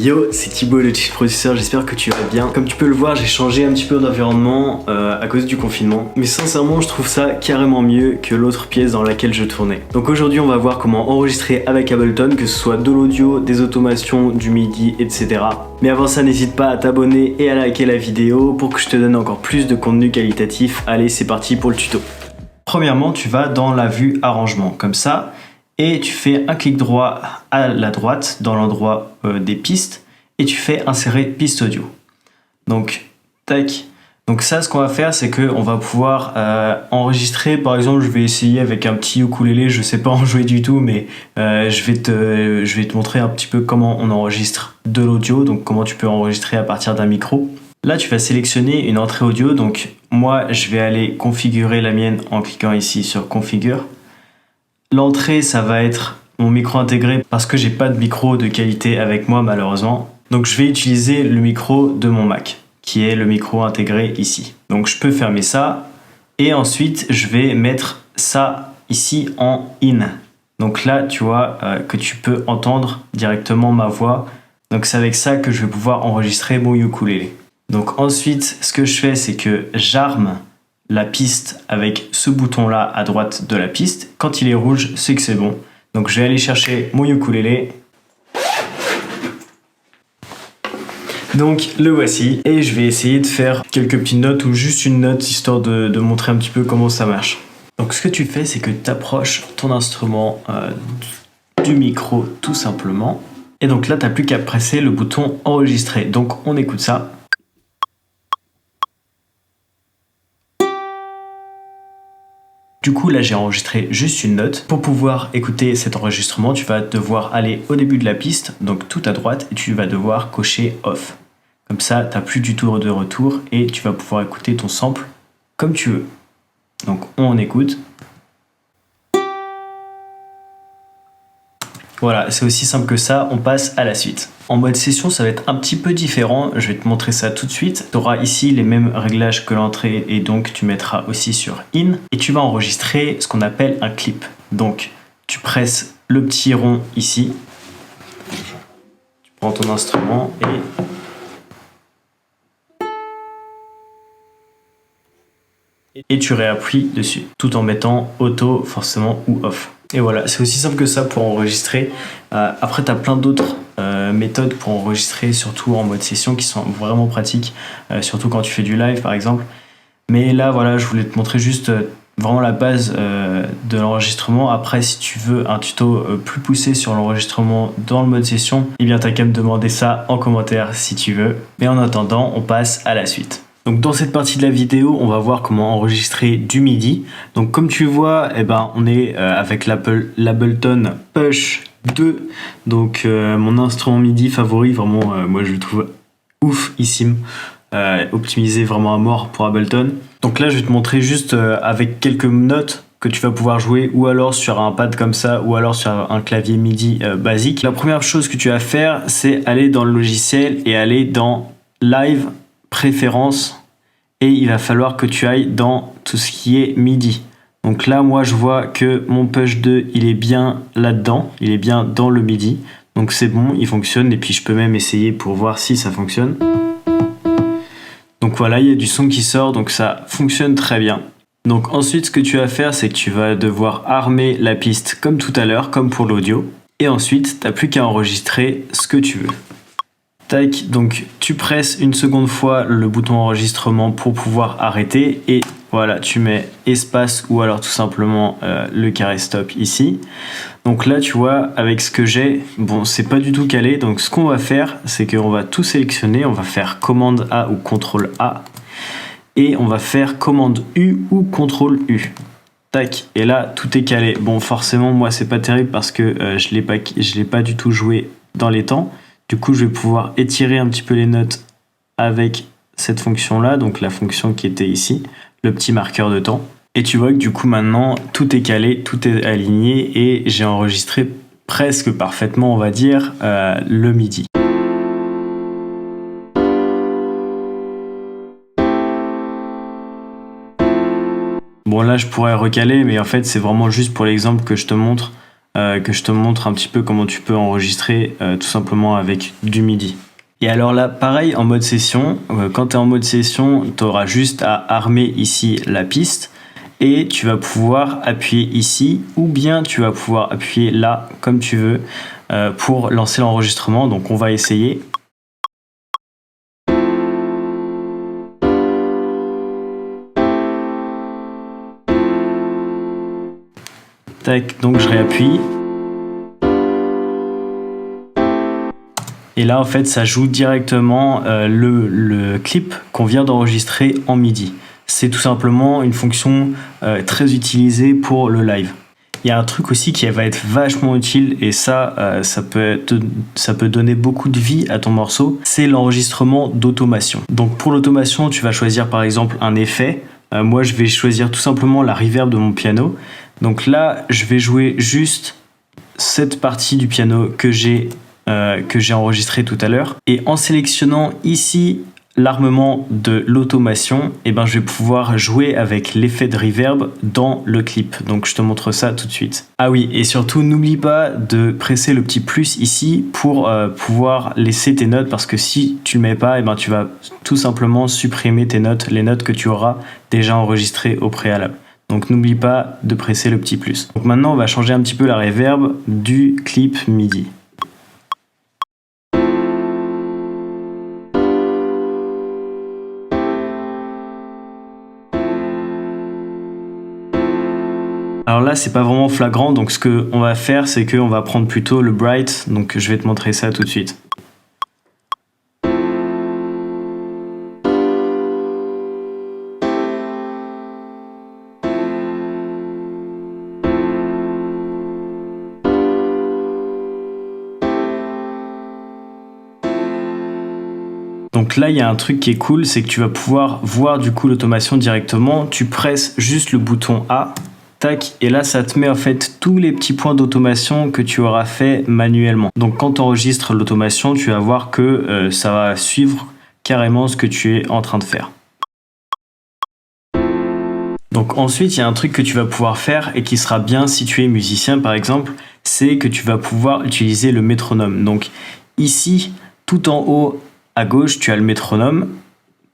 Yo, c'est Thibaut le Chill Producer, j'espère que tu vas bien. Comme tu peux le voir, j'ai changé un petit peu d'environnement à cause du confinement. Mais sincèrement, je trouve ça carrément mieux que l'autre pièce dans laquelle je tournais. Donc aujourd'hui, on va voir comment enregistrer avec Ableton, que ce soit de l'audio, des automations, du MIDI, etc. Mais avant ça, n'hésite pas à t'abonner et à liker la vidéo pour que je te donne encore plus de contenu qualitatif. Allez, c'est parti pour le tuto. Premièrement, tu vas dans la vue arrangement, comme ça. Et tu fais un clic droit à la droite dans l'endroit des pistes et tu fais insérer piste audio. Donc, tac. Donc ça, ce qu'on va faire, c'est qu'on va pouvoir enregistrer. Par exemple, je vais essayer avec un petit ukulélé. Je sais pas en jouer du tout, mais je vais te montrer un petit peu comment on enregistre de l'audio. Donc, comment tu peux enregistrer à partir d'un micro. Là, tu vas sélectionner une entrée audio. Donc, moi, je vais aller configurer la mienne en cliquant ici sur Configure. L'entrée, ça va être mon micro intégré parce que j'ai pas de micro de qualité avec moi malheureusement. Donc je vais utiliser le micro de mon Mac, qui est le micro intégré ici. Donc je peux fermer ça et ensuite je vais mettre ça ici en in. Donc là, tu vois que tu peux entendre directement ma voix. Donc c'est avec ça que je vais pouvoir enregistrer mon ukulélé. Donc ensuite, ce que je fais, c'est que j'arme la piste avec ce bouton là à droite de la piste. Quand il est rouge, c'est que c'est bon. Donc je vais aller chercher mon ukulélé. Donc le voici et je vais essayer de faire quelques petites notes ou juste une note histoire de montrer un petit peu comment ça marche. Donc ce que tu fais, c'est que tu approches ton instrument du micro tout simplement. Et donc là, tu n'as plus qu'à presser le bouton enregistrer. Donc on écoute ça. Du coup, là, j'ai enregistré juste une note. Pour pouvoir écouter cet enregistrement, tu vas devoir aller au début de la piste, donc tout à droite, et tu vas devoir cocher Off. Comme ça, tu n'as plus du tout de retour et tu vas pouvoir écouter ton sample comme tu veux. Donc, on écoute. Voilà, c'est aussi simple que ça, on passe à la suite. En mode session, ça va être un petit peu différent, je vais te montrer ça tout de suite. Tu auras ici les mêmes réglages que l'entrée et donc tu mettras aussi sur In et tu vas enregistrer ce qu'on appelle un clip. Donc, tu presses le petit rond ici, tu prends ton instrument et tu réappuies dessus, tout en mettant auto forcément ou off. Et voilà, c'est aussi simple que ça pour enregistrer. Après, tu as plein d'autres méthodes pour enregistrer, surtout en mode session, qui sont vraiment pratiques, surtout quand tu fais du live par exemple. Mais là, voilà, je voulais te montrer juste vraiment la base de l'enregistrement. Après, si tu veux un tuto plus poussé sur l'enregistrement dans le mode session, eh bien, t'as qu'à me demander ça en commentaire si tu veux. Mais en attendant, on passe à la suite. Donc dans cette partie de la vidéo, on va voir comment enregistrer du MIDI. Donc comme tu vois, eh ben, on est avec l'Ableton Push 2. Donc mon instrument MIDI favori, vraiment, moi je le trouve oufissime. Optimisé vraiment à mort pour Ableton. Donc là, je vais te montrer juste avec quelques notes que tu vas pouvoir jouer ou alors sur un pad comme ça ou alors sur un clavier MIDI basique. La première chose que tu vas faire, c'est aller dans le logiciel et aller dans Live, Préférences, et il va falloir que tu ailles dans tout ce qui est MIDI. Donc là, moi, je vois que mon Push 2, il est bien là-dedans, il est bien dans le MIDI. Donc c'est bon, il fonctionne, et puis je peux même essayer pour voir si ça fonctionne. Donc voilà, il y a du son qui sort, donc ça fonctionne très bien. Donc ensuite, ce que tu vas faire, c'est que tu vas devoir armer la piste comme tout à l'heure, comme pour l'audio. Et ensuite, tu n'as plus qu'à enregistrer ce que tu veux. Tac, donc tu presses une seconde fois le bouton enregistrement pour pouvoir arrêter et voilà, tu mets espace ou alors tout simplement le carré stop ici. Donc là, tu vois, avec ce que j'ai, bon, c'est pas du tout calé. Donc ce qu'on va faire, c'est qu'on va tout sélectionner. On va faire commande A ou CTRL A et on va faire commande U ou CTRL U. Tac, et là, tout est calé. Bon, forcément, moi, c'est pas terrible parce que je l'ai pas du tout joué dans les temps. Du coup, je vais pouvoir étirer un petit peu les notes avec cette fonction-là, donc la fonction qui était ici, le petit marqueur de temps. Et tu vois que du coup, maintenant, tout est calé, tout est aligné et j'ai enregistré presque parfaitement, on va dire, le MIDI. Bon, là, je pourrais recaler, mais en fait, c'est vraiment juste pour l'exemple que je te montre que je te montre un petit peu comment tu peux enregistrer tout simplement avec du MIDI. Et alors là, pareil, en mode session, quand tu es en mode session, tu auras juste à armer ici la piste et tu vas pouvoir appuyer ici ou bien tu vas pouvoir appuyer là comme tu veux pour lancer l'enregistrement. Donc on va essayer. Tac, donc je réappuie. Et là, en fait, ça joue directement le clip qu'on vient d'enregistrer en MIDI. C'est tout simplement une fonction très utilisée pour le live. Il y a un truc aussi qui va être vachement utile et ça peut donner beaucoup de vie à ton morceau, c'est l'enregistrement d'automation. Donc pour l'automation, tu vas choisir par exemple un effet. Moi, je vais choisir tout simplement la reverb de mon piano. Donc là, je vais jouer juste cette partie du piano que j'ai enregistré tout à l'heure. Et en sélectionnant ici l'armement de l'automation, je vais pouvoir jouer avec l'effet de reverb dans le clip. Donc je te montre ça tout de suite. Ah oui, et surtout n'oublie pas de presser le petit plus ici pour pouvoir laisser tes notes, parce que si tu le mets pas, tu vas tout simplement supprimer tes notes, les notes que tu auras déjà enregistrées au préalable. Donc n'oublie pas de presser le petit plus. Donc maintenant on va changer un petit peu la reverb du clip MIDI. Alors là, c'est pas vraiment flagrant, donc ce qu'on va faire, c'est qu'on va prendre plutôt le bright, donc je vais te montrer ça tout de suite. Donc là, il y a un truc qui est cool, c'est que tu vas pouvoir voir du coup l'automation directement. Tu presses juste le bouton A. Tac, et là ça te met en fait tous les petits points d'automation que tu auras fait manuellement. Donc quand tu enregistres l'automation, tu vas voir que ça va suivre carrément ce que tu es en train de faire. Donc ensuite, il y a un truc que tu vas pouvoir faire et qui sera bien si tu es musicien par exemple, c'est que tu vas pouvoir utiliser le métronome. Donc ici, tout en haut à gauche, tu as le métronome.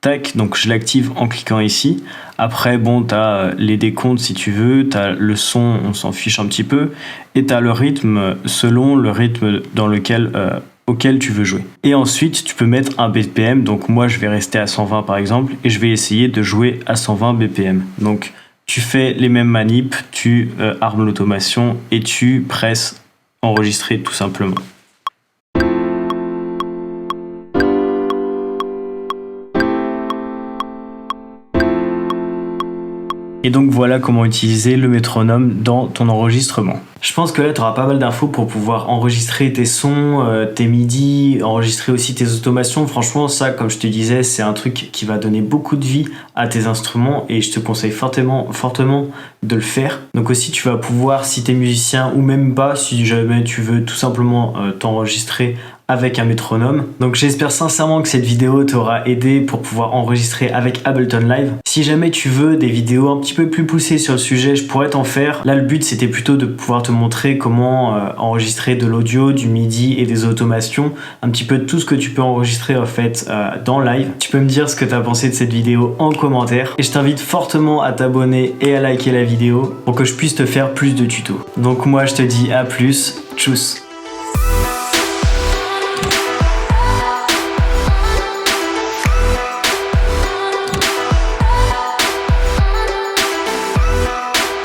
Tac, donc je l'active en cliquant ici. Après, bon, tu as les décomptes si tu veux, tu as le son, on s'en fiche un petit peu, et tu as le rythme selon le rythme auquel tu veux jouer. Et ensuite, tu peux mettre un BPM, donc moi je vais rester à 120 par exemple, et je vais essayer de jouer à 120 BPM. Donc tu fais les mêmes manips, tu armes l'automation et tu presses enregistrer tout simplement. Et donc voilà comment utiliser le métronome dans ton enregistrement. Je pense que là tu auras pas mal d'infos pour pouvoir enregistrer tes sons, tes MIDI, enregistrer aussi tes automations. Franchement ça, comme je te disais, c'est un truc qui va donner beaucoup de vie à tes instruments et je te conseille fortement de le faire. Donc aussi tu vas pouvoir, si tu es musicien ou même pas, si jamais tu veux tout simplement t'enregistrer avec un métronome. Donc j'espère sincèrement que cette vidéo t'aura aidé pour pouvoir enregistrer avec Ableton Live. Si jamais tu veux des vidéos un petit peu plus poussées sur le sujet, je pourrais t'en faire. Là le but c'était plutôt de pouvoir te montrer comment enregistrer de l'audio, du MIDI et des automations, un petit peu de tout ce que tu peux enregistrer en fait dans live. Tu peux me dire ce que tu as pensé de cette vidéo en commentaire et je t'invite fortement à t'abonner et à liker la vidéo pour que je puisse te faire plus de tutos. Donc moi je te dis à plus, tchuss.